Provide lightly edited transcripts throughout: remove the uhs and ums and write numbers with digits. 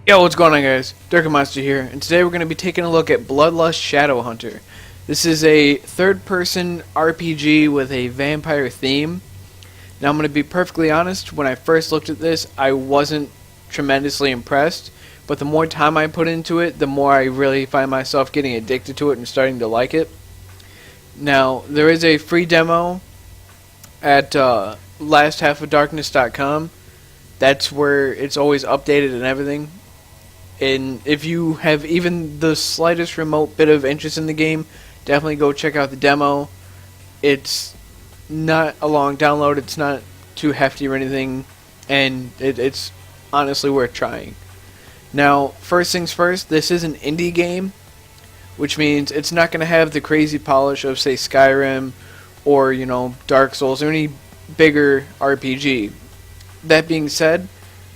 Yo, what's going on, guys? Monster here, and today we're going to be taking a look at Bloodlust Shadowhunter. This is a third-person RPG with a vampire theme. Now, I'm going to be perfectly honest, when I first looked at this, I wasn't tremendously impressed, but the more time I put into it, the more I really find myself getting addicted to it and starting to like it. Now, there is a free demo at lasthalfofdarkness.com. That's where it's always updated and everything. And if you have even the slightest remote bit of interest in the game, definitely go check out the demo. It's not a long download, it's not too hefty or anything, and it's honestly worth trying. Now, first things first, this is an indie game, which means it's not going to have the crazy polish of, say, Skyrim or, Dark Souls or any bigger RPG. That being said,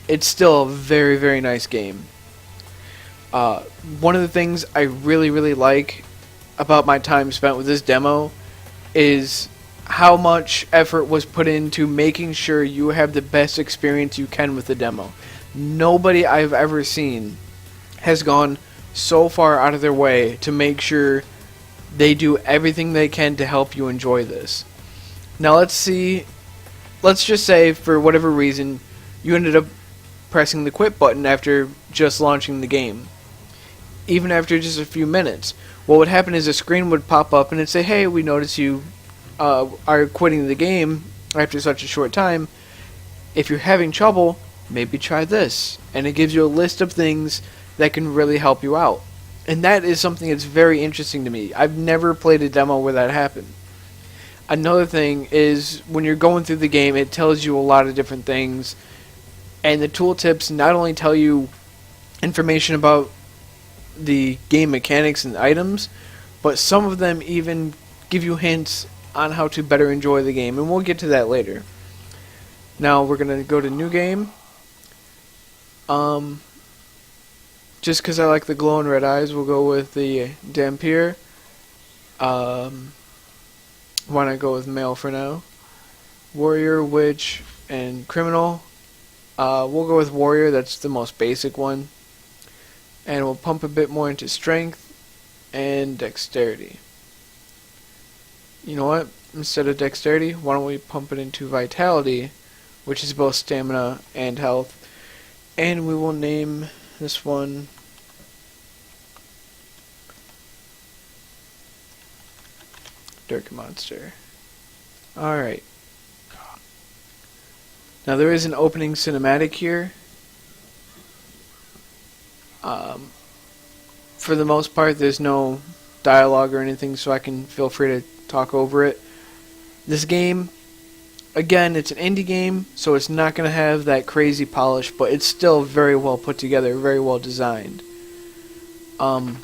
it's still a very, very nice game. One of the things I really like about my time spent with this demo is how much effort was put into making sure you have the best experience you can with the demo. Nobody I've ever seen has gone so far out of their way to make sure they do everything they can to help you enjoy this. Now let's just say for whatever reason you ended up pressing the quit button after just launching the game. Even after just a few minutes, what would happen is a screen would pop up and it'd say, hey, we notice you are quitting the game after such a short time. If you're having trouble, maybe try this. And it gives you a list of things that can really help you out. And that is something that's very interesting to me. I've never played a demo where that happened. Another thing is when you're going through the game, it tells you a lot of different things. And the tooltips not only tell you information about the game mechanics and items, but some of them even give you hints on how to better enjoy the game, and we'll get to that later. Now we're gonna go to new game. Just because I like the glowing red eyes, we'll go with the Dampier. Why not go with male for now? Warrior, witch, and criminal. We'll go with warrior. That's the most basic one. And we'll pump a bit more into strength and dexterity. You know what? Instead of dexterity, why don't we pump it into vitality, which is both stamina and health. And we will name this one Dirk Monster. Alright. Now there is an opening cinematic here. For the most part, there's no dialogue or anything, so I can feel free to talk over it. This game, again, it's an indie game, so it's not going to have that crazy polish, but it's still very well put together, very well designed. As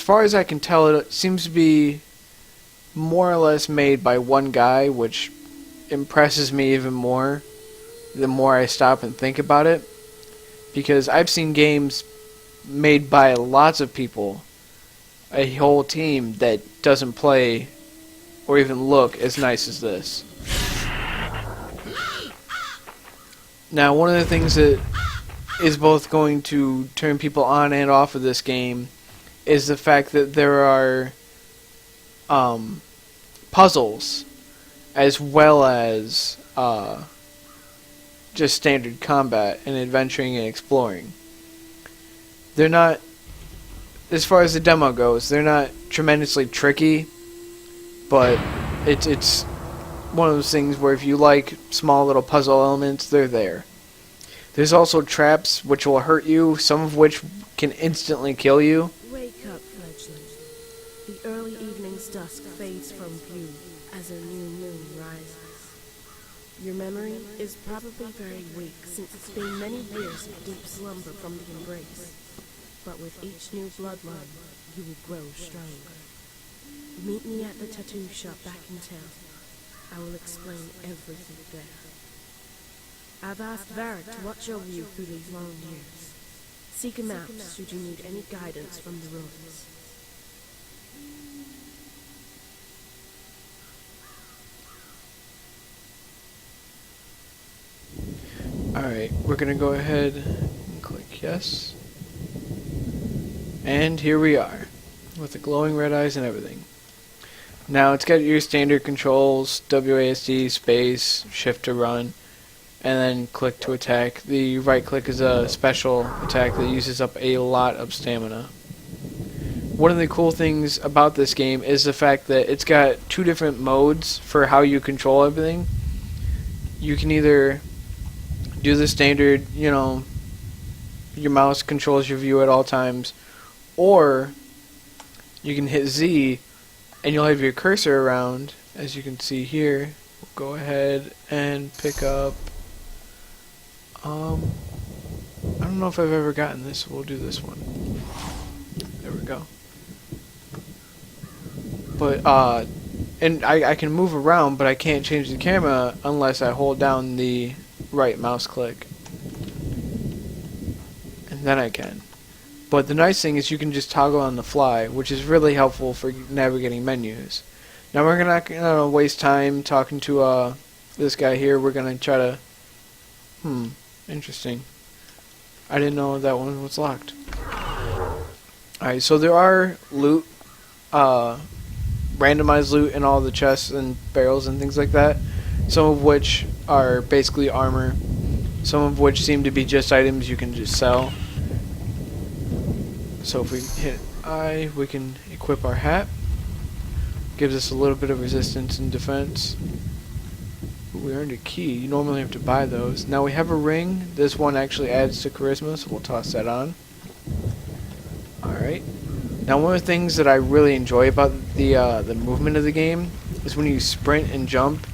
far as I can tell, it seems to be more or less made by one guy, which impresses me even more the more I stop and think about it. Because I've seen games made by lots of people, a whole team that doesn't play or even look as nice as this. Now, one of the things that is both going to turn people on and off of this game is the fact that there are puzzles as well as just standard combat and adventuring and exploring. They're not, as far as the demo goes, they're not tremendously tricky, but it's one of those things where if you like small little puzzle elements, they're there. There's also traps which will hurt you, some of which can instantly kill you. Wake up, fledgling. The early evening's dusk fades from view as a new moon rises. Your memory is probably very weak, since it's been many years of deep slumber from the embrace. But with each new bloodline, you will grow stronger. Meet me at the tattoo shop back in town. I will explain everything there. I've asked Varric to watch over you through these long years. Seek him out should you need any guidance from the ruins. Alright, we're going to go ahead and Click yes. And here we are, with the glowing red eyes and everything. Now it's got your standard controls, WASD, space, shift to run, and then click to attack. The right click is a special attack that uses up a lot of stamina. One of the cool things about this game is the fact that it's got two different modes for how you control everything. You can either do the standard, you know, your mouse controls your view at all times, or you can hit Z and you'll have your cursor around, as you can see here. We'll go ahead and pick up, I don't know if I've ever gotten this, so we'll do this one. There we go. But, and I can move around, but I can't change the camera unless I hold down the right mouse click. And then I can. But the nice thing is you can just toggle on the fly, which is really helpful for navigating menus. Now we're not gonna waste time talking to this guy here. We're gonna try to. Interesting. I didn't know that one was locked. Alright, so there are loot, randomized loot in all the chests and barrels and things like that. Some of which are basically armor. Some of which seem to be just items you can just sell. So if we hit I, we can equip our hat. Gives us a little bit of resistance and defense. We earned a key. You normally have to buy those. Now we have a ring. This one actually adds to charisma, so we'll toss that on. Alright. Now one of the things that I really enjoy about the movement of the game is when you sprint and jump,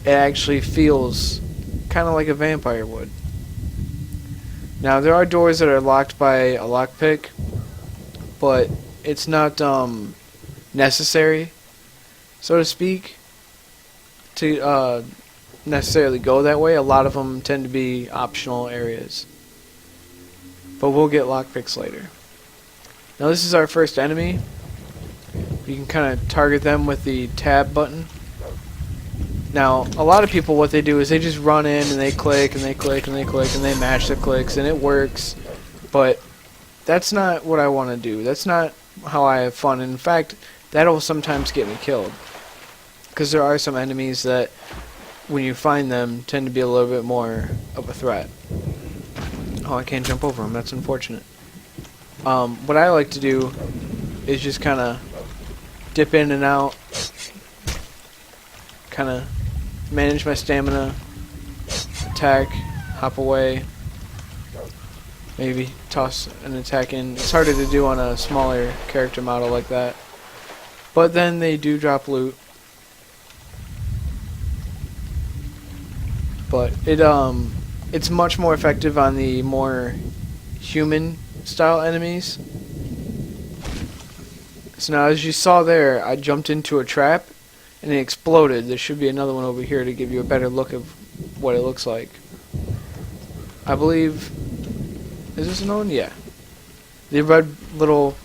it actually feels kind of like a vampire would. Now there are doors that are locked by a lockpick, but it's not necessary, so to speak, to necessarily go that way. A lot of them tend to be optional areas, but we'll get lockpicks later. Now this is our first enemy. You can kind of target them with the tab button. Now, a lot of people, what they do is they just run in and they click and they click and they click and they match the clicks and it works. But that's not what I want to do. That's not how I have fun. In fact, that'll sometimes get me killed. Because there are some enemies that, when you find them, tend to be a little bit more of a threat. Oh, I can't jump over them. That's unfortunate. What I like to do is just kind of dip in and out. Kind of manage my stamina, attack, hop away, maybe toss an attack in. It's harder to do on a smaller character model like that, but then they do drop loot. But it's much more effective on the more human style enemies. So now, as you saw there, I jumped into a trap and it exploded. There should be another one over here to give you a better look of what it looks like. I believe... Is this another one? Yeah. The red little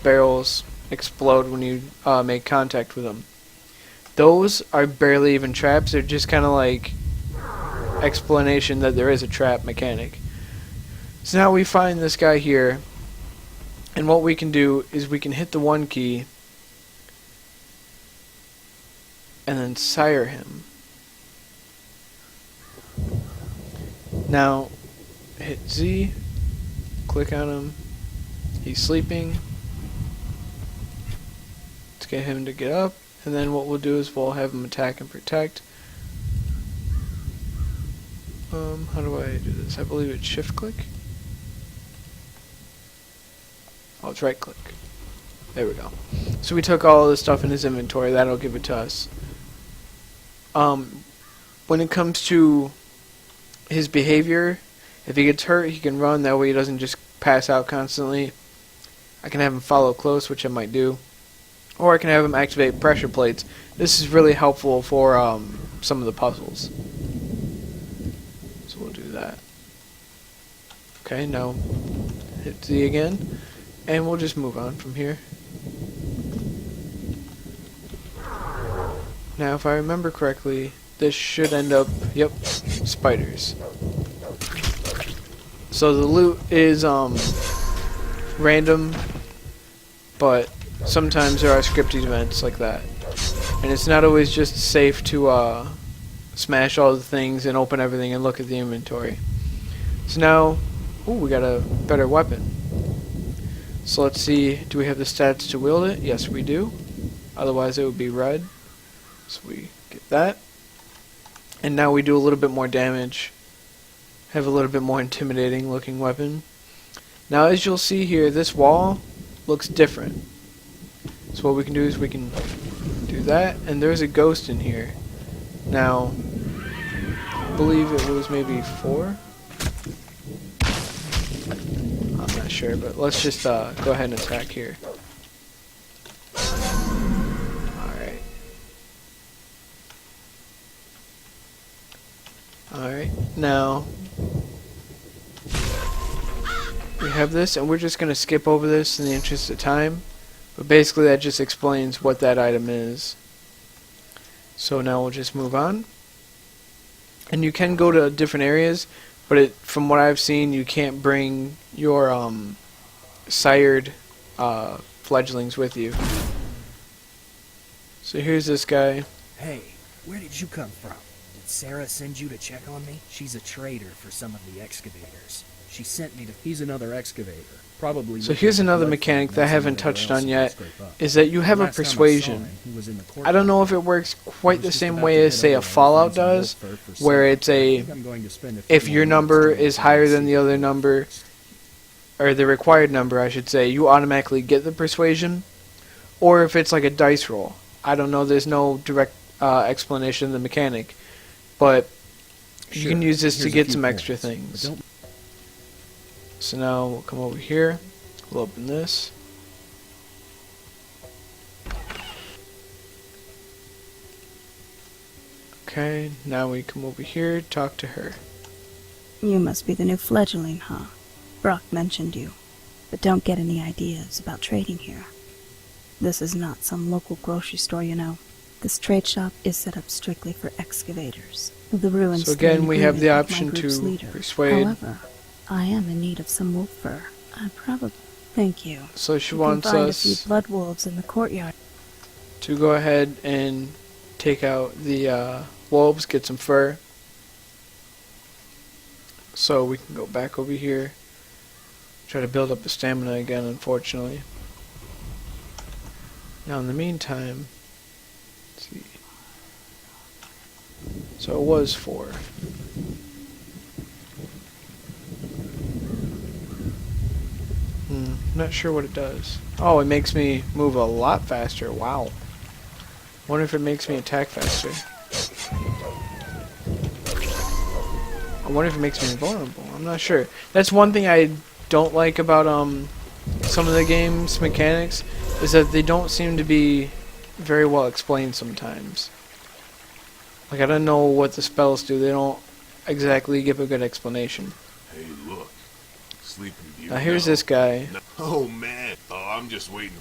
barrels explode when you make contact with them. Those are barely even traps. They're just kind of like explanation that there is a trap mechanic. So now we find this guy here, and what we can do is we can hit the 1 key and then sire him. Now, hit Z, click on him, he's sleeping. Let's get him to get up, and then what we'll do is we'll have him attack and protect. How do I do this? I believe it's shift click. Oh, it's right click. There we go. So we took all of the stuff in his inventory. That'll give it to us. When it comes to his behavior, if he gets hurt, he can run. That way he doesn't just pass out constantly. I can have him follow close, which I might do. Or I can have him activate pressure plates. This is really helpful for some of the puzzles. So we'll do that. Okay, now hit Z again. And we'll just move on from here. Now, if I remember correctly, this should end up, yep, spiders. So the loot is random, but sometimes there are scripted events like that. And it's not always just safe to smash all the things and open everything and look at the inventory. So now, ooh, we got a better weapon. So let's see, do we have the stats to wield it? Yes, we do. Otherwise it would be red. So we get that. And now we do a little bit more damage. Have a little bit more intimidating looking weapon. Now as you'll see here, this wall looks different. So what we can do is we can do that, and there's a ghost in here. Now, I believe it was maybe 4? I'm not sure, but let's just go ahead and attack here. Alright. Alright, now we have this, and we're just going to skip over this in the interest of time. But basically that just explains what that item is. So now we'll just move on. And you can go to different areas, but from what I've seen, you can't bring your sired fledglings with you. So here's this guy. Hey, where did you come from? Did Sarah send you to check on me? She's a trader for some of the excavators. She sent me to... He's another excavator. Probably. So here's another mechanic that I haven't touched on yet, is that you have a persuasion. I don't know if it works quite the same way as, say, a Fallout does, where it's a, if your number is higher than the other number, or the required number, I should say, you automatically get the persuasion, or if it's like a dice roll. I don't know, there's no direct explanation of the mechanic, but you can use this to get some extra things. So now we'll come over here, we'll open this. Okay, now we come over here, talk to her. You must be the new fledgling, huh? Brock mentioned you, but don't get any ideas about trading here. This is not some local grocery store, you know. This trade shop is set up strictly for excavators. The ruins. So again, we have the option to persuade. However, I am in need of some wolf fur. I probably... Thank you. So she You wants can find us a few blood wolves in the courtyard. to go ahead and take out the wolves, get some fur. So we can go back over here. Try to build up the stamina again, unfortunately. Now in the meantime, let's see. So it was 4. Not sure what it does. Oh, it makes me move a lot faster. Wow. Wonder if it makes me attack faster. I wonder if it makes me invulnerable. I'm not sure. That's one thing I don't like about some of the game's mechanics, is that they don't seem to be very well explained sometimes. Like, I don't know what the spells do. They don't exactly give a good explanation. Hey, look. Sleeping Beauty. Now here's this guy. Oh, man. Oh, I'm just waiting.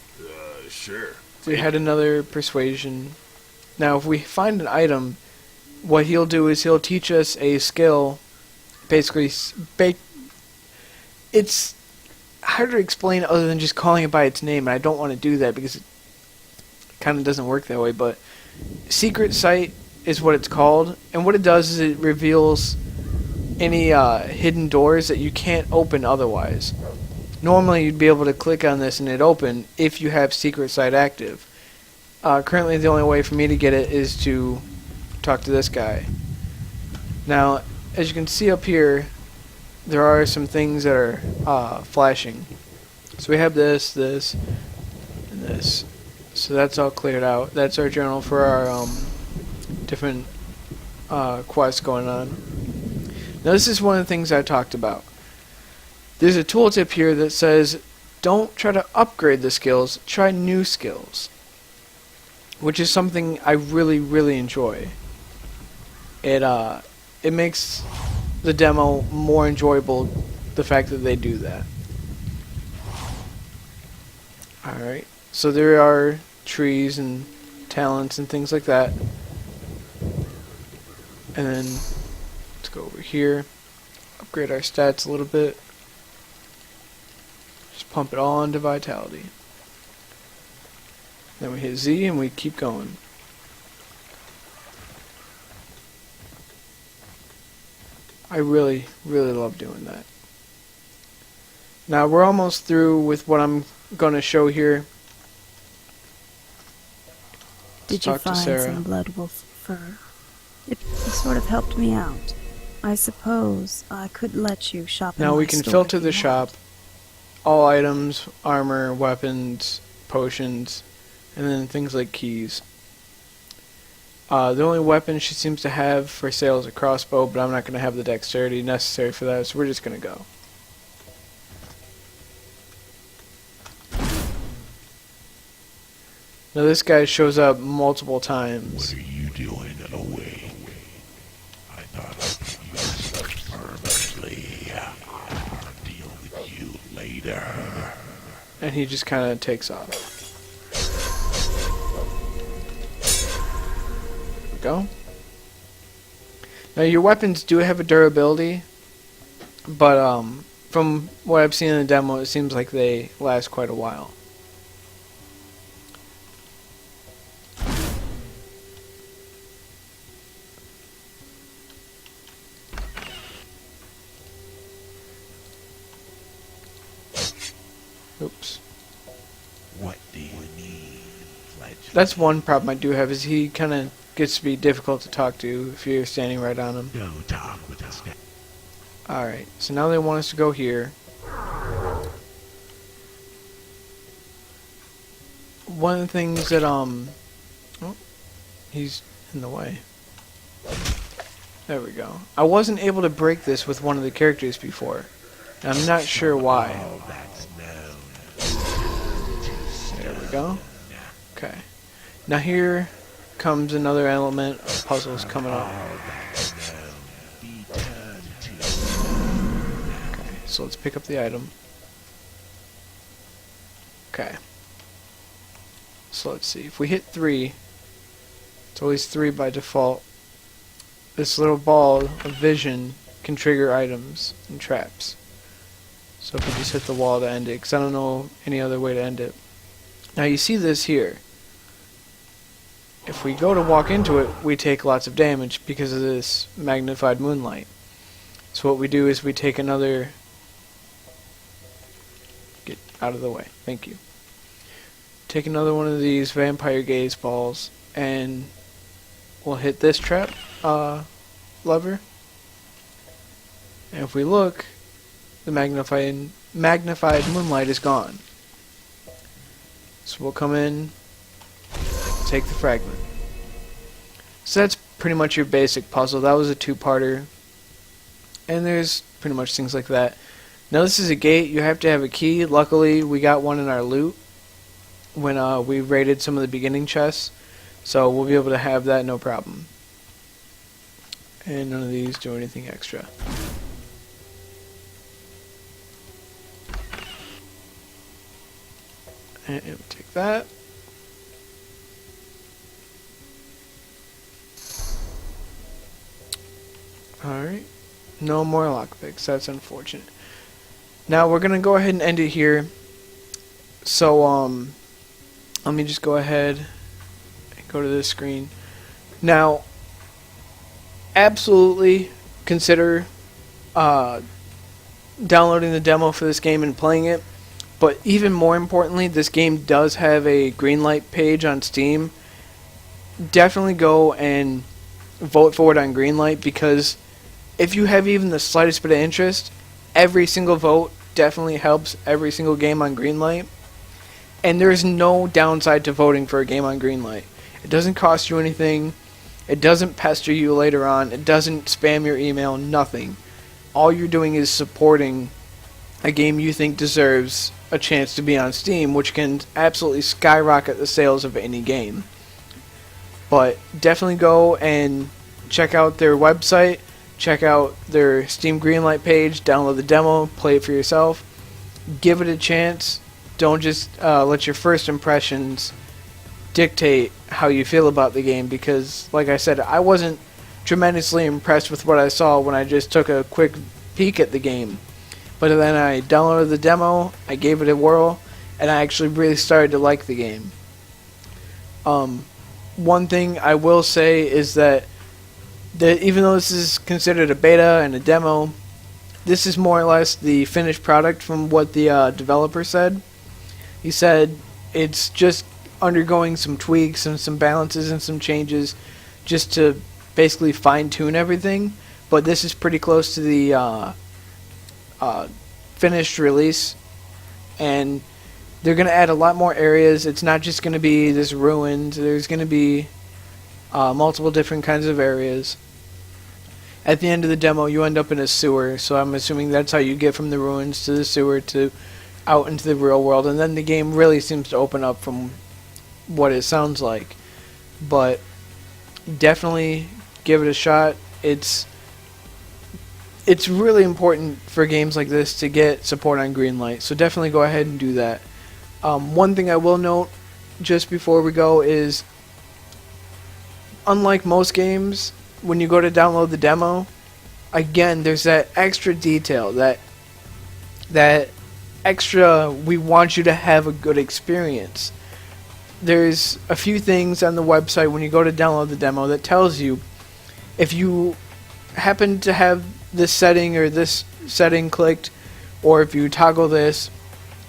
Sure. We had another persuasion. Now, if we find an item, what he'll do is he'll teach us a skill. Basically, it's hard to explain other than just calling it by its name, and I don't want to do that because it kind of doesn't work that way. But Secret Sight is what it's called, and what it does is it reveals any hidden doors that you can't open otherwise. Normally you'd be able to click on this and it'd open if you have Secret Sight active. Currently the only way for me to get it is to talk to this guy. Now, as you can see up here, there are some things that are flashing. So we have this, and this. So that's all cleared out. That's our journal for our different quests going on. Now this is one of the things I talked about. There's a tooltip here that says don't try to upgrade the skills, try new skills. Which is something I really, really enjoy. It makes the demo more enjoyable, the fact that they do that. Alright, so there are trees and talents and things like that. And then let's go over here, upgrade our stats a little bit. Pump it all into vitality. Then we hit Z and we keep going. I really, really love doing that. Now we're almost through with what I'm going to show here. Did you talk to find Sarah. some blood wolf fur? It sort of helped me out. I suppose I could let you shop in Now my we can store filter if the you shop. want. All items, armor, weapons, potions, and then things like keys. The only weapon she seems to have for sale is a crossbow, but I'm not going to have the dexterity necessary for that, so we're just going to go. Now this guy shows up multiple times. What are you doing away? I thought I'd use permanently. I'll deal with you later. And he just kind of takes off. There we go. Now your weapons do have a durability, but from what I've seen in the demo, it seems like they last quite a while. Oops. What do you need, fledgling? That's one problem I do have, is he kind of gets to be difficult to talk to if you're standing right on him. No talk with us now. Alright, so now they want us to go here. One of the things that, oh, he's in the way. There we go. I wasn't able to break this with one of the characters before. And I'm not sure why. All that's known. There we go. Okay. Now here comes another element of puzzles coming up. All that's known. Be turned to. Okay, so let's pick up the item. Okay. So let's see. If we hit 3, it's always 3 by default. This little ball of vision can trigger items and traps. So if we just hit the wall to end it, because I don't know any other way to end it. Now you see this here. If we go to walk into it, we take lots of damage because of this magnified moonlight. So what we do is we take another... Get out of the way. Thank you. Take another one of these vampire gaze balls, and we'll hit this trap lever. And if we look, the magnified moonlight is gone. So we'll come in, take the fragment. So that's pretty much your basic puzzle. That was a 2-parter. And there's pretty much things like that. Now this is a gate. You have to have a key. Luckily, we got one in our loot when we raided some of the beginning chests. So we'll be able to have that no problem. And none of these do anything extra. And we'll take that. Alright. No more lockpicks. That's unfortunate. Now we're gonna go ahead and end it here. So let me just go ahead and go to this screen. Now absolutely consider downloading the demo for this game and playing it. But even more importantly, this game does have a Greenlight page on Steam. Definitely go and vote for it on Greenlight, because if you have even the slightest bit of interest, every single vote definitely helps every single game on Greenlight. And there's no downside to voting for a game on Greenlight. It doesn't cost you anything. It doesn't pester you later on. It doesn't spam your email. Nothing. All you're doing is supporting a game you think deserves a chance to be on Steam, which can absolutely skyrocket the sales of any game. But definitely go and check out their website, check out their Steam Greenlight page, download the demo, play it for yourself, give it a chance. Don't just let your first impressions dictate how you feel about the game, because like I said, I wasn't tremendously impressed with what I saw when I just took a quick peek at the game. But then I downloaded the demo, I gave it a whirl, and I actually really started to like the game. One thing I will say is that even though this is considered a beta and a demo, this is more or less the finished product from what the developer said. He said it's just undergoing some tweaks and some balances and some changes just to basically fine-tune everything, but this is pretty close to the finished release, and they're going to add a lot more areas. It's not just going to be this ruined. There's going to be multiple different kinds of areas. At the end of the demo, you end up in a sewer, so I'm assuming that's how you get from the ruins to the sewer to out into the real world, and then the game really seems to open up from what it sounds like. But definitely give it a shot. It's really important for games like this to get support on Greenlight, so definitely go ahead and do that. One thing I will note just before we go is, unlike most games, when you go to download the demo, again, there's that extra detail, that extra, we want you to have a good experience. There's a few things on the website when you go to download the demo that tells you if you happen to have this setting or this setting clicked, or if you toggle this,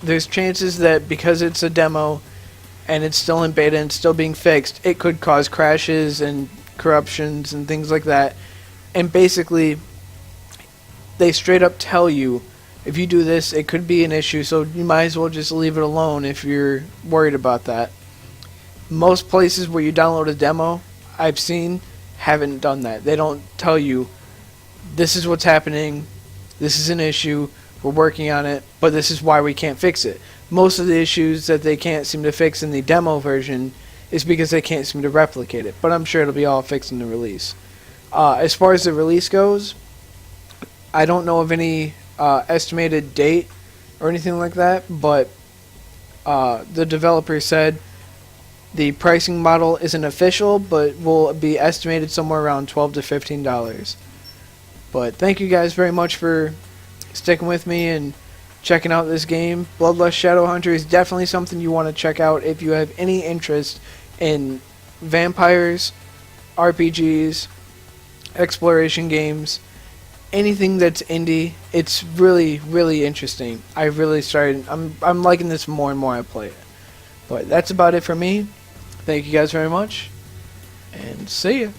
there's chances that because it's a demo and it's still in beta and still being fixed, it could cause crashes and corruptions and things like that. And basically, they straight up tell you, if you do this, it could be an issue, so you might as well just leave it alone if you're worried about that. Most places where you download a demo, I've seen, haven't done that. They don't tell you, this is what's happening, this is an issue, we're working on it, but this is why we can't fix it. Most of the issues that they can't seem to fix in the demo version is because they can't seem to replicate it, but I'm sure it'll be all fixed in the release. As far as the release goes, I don't know of any estimated date or anything like that, but the developer said the pricing model isn't official, but will be estimated somewhere around $12 to $15. But thank you guys very much for sticking with me and checking out this game. Bloodlust Shadowhunter is definitely something you want to check out if you have any interest in vampires, RPGs, exploration games, anything that's indie. It's really, really interesting. I'm liking this more and more I play it. But that's about it for me. Thank you guys very much, and see ya.